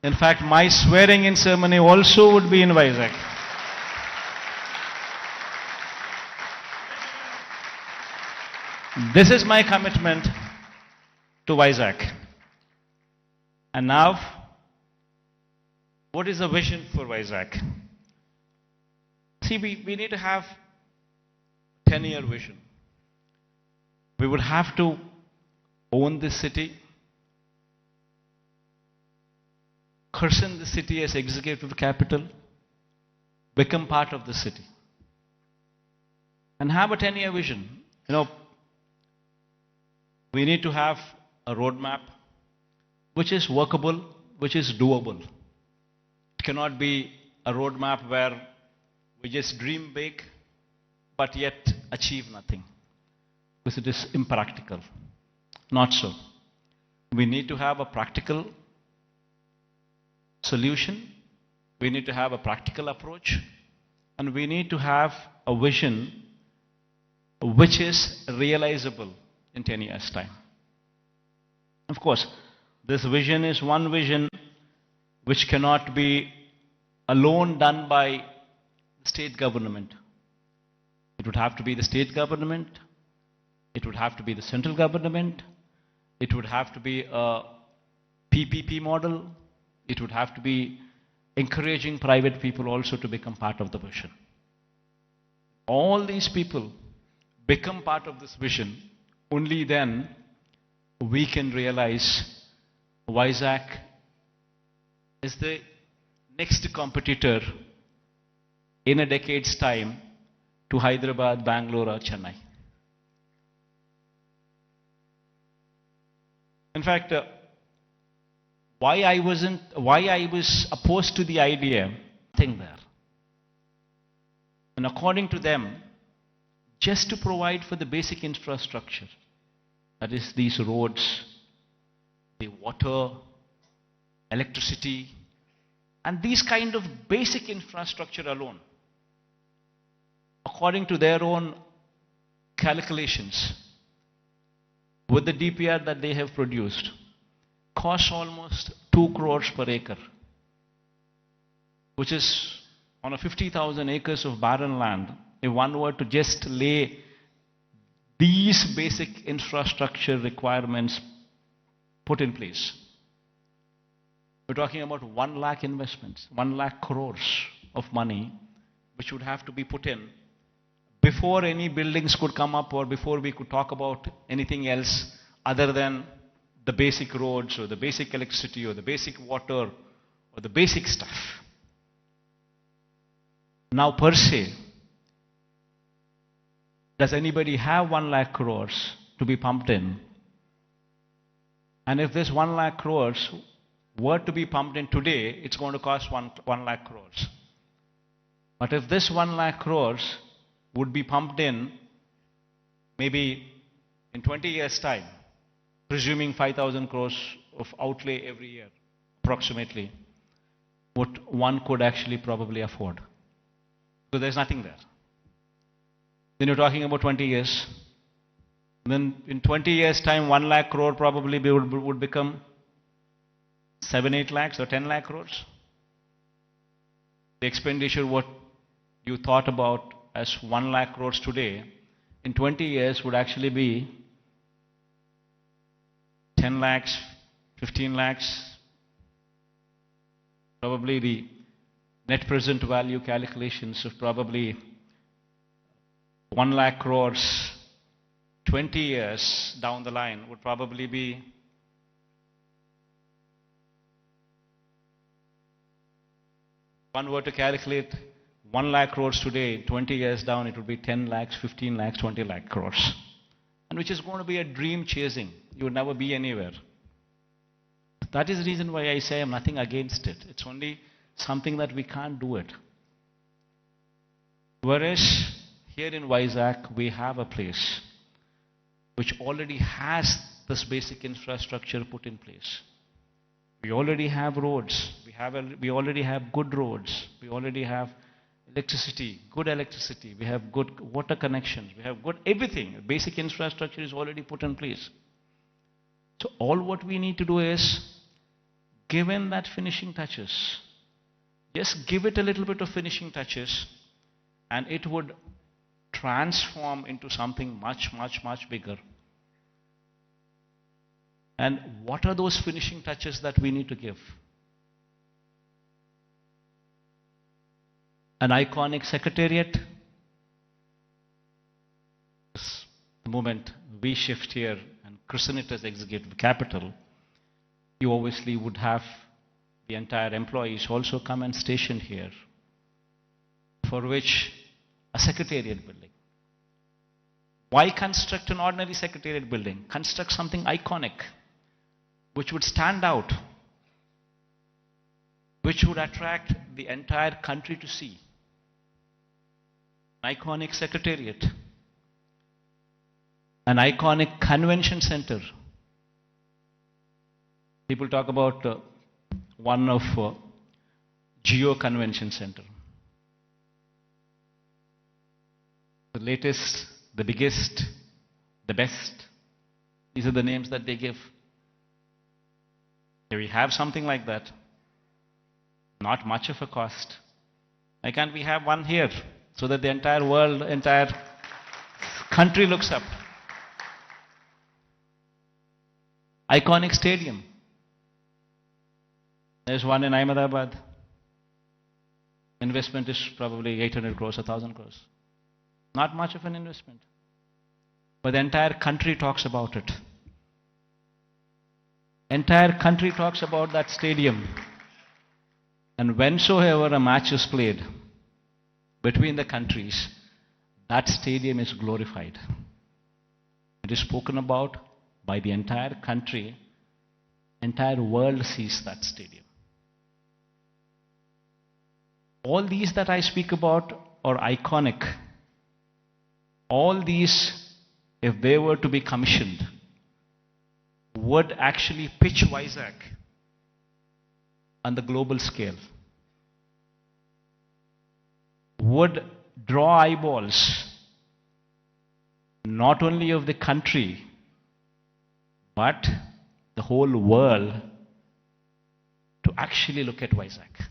In fact, my swearing in ceremony also would be in Vizag. This is my commitment to Vizag. And now, what is the vision for Vizag? See, we need to have 10-year vision. We would have to own this city, christen the city as executive capital, become part of the city, and have a 10-year vision. You know, we need to have a roadmap which is workable, which is doable. It cannot be a roadmap where we just dream big, but yet achieve nothing, because it is impractical. Not so. We need to have a practical solution, we need to have a practical approach, and we need to have a vision which is realizable in 10 years' time. Of course, this vision is one vision which cannot be alone done by the state government. It would have to be the state government, it would have to be the central government, it would have to be a PPP model, it would have to be encouraging private people also to become part of the vision. All these people become part of this vision, only then we can realize Vizag is the next competitor in a decade's time to Hyderabad, Bangalore or Chennai. In fact, why I was opposed to the idea, nothing there. And according to them, just to provide for the basic infrastructure, that is these roads, the water, electricity, and these kind of basic infrastructure alone, according to their own calculations, with the DPR that they have produced, costs almost 2 crores per acre, which is on a 50,000 acres of barren land. If one were to just lay these basic infrastructure requirements put in place, we're talking about 1 lakh investments, 1 lakh crores of money, which would have to be put in before any buildings could come up or before we could talk about anything else other than the basic roads or the basic electricity or the basic water or the basic stuff. Now per se, does anybody have 1 lakh crores to be pumped in? And if this 1 lakh crores were to be pumped in today, it's going to cost 1 lakh crores. But if this 1 lakh crores would be pumped in maybe in 20 years' time, presuming 5,000 crores of outlay every year, approximately, what one could actually probably afford. So there's nothing there. Then you're talking about 20 years. Then in 20 years' time, 1 lakh crore probably would become 7-8 lakhs or 10 lakh crores. The expenditure what you thought about as 1 lakh crores today, in 20 years would actually be 10 lakhs, 15 lakhs. Probably the net present value calculations of probably 1 lakh crores 20 years down the line would probably be one were to calculate 1 lakh crores today, 20 years down, it would be 10 lakhs, 15 lakhs, 20 lakh crores. And which is going to be a dream chasing. You would never be anywhere. That is the reason why I say I'm nothing against it. It's only something that we can't do it. Whereas here in Vizag, we have a place which already has this basic infrastructure put in place. We already have roads. We already have good roads. We already have electricity, good electricity. We have good water connections. We have good everything. Basic infrastructure is already put in place. So all what we need to do is given that finishing touches. Just give it a little bit of finishing touches and it would transform into something much, much, much bigger. And what are those finishing touches that we need to give? An iconic secretariat. The moment we shift here and christen it as executive capital, you obviously would have the entire employees also come and station here, for which a secretariat building. Why construct an ordinary secretariat building? Construct something iconic, which would stand out, which would attract the entire country to see. An iconic secretariat, an iconic convention center. People talk about one of Geo Convention Center. The latest, the biggest, the best. These are the names that they give. Here we have something like that. Not much of a cost. Why can't we have one here so that the entire world, entire country looks up? Iconic stadium. There's one in Ahmedabad. Investment is probably 800 crores, 1,000 crores. Not much of an investment. But the entire country talks about it. Entire country talks about that stadium. And whensoever a match is played between the countries, that stadium is glorified. It is spoken about by the entire country. Entire world sees that stadium. All these that I speak about are iconic. All these, if they were to be commissioned, would actually pitch Vizag on the global scale. Would draw eyeballs, not only of the country, but the whole world to actually look at Vizag.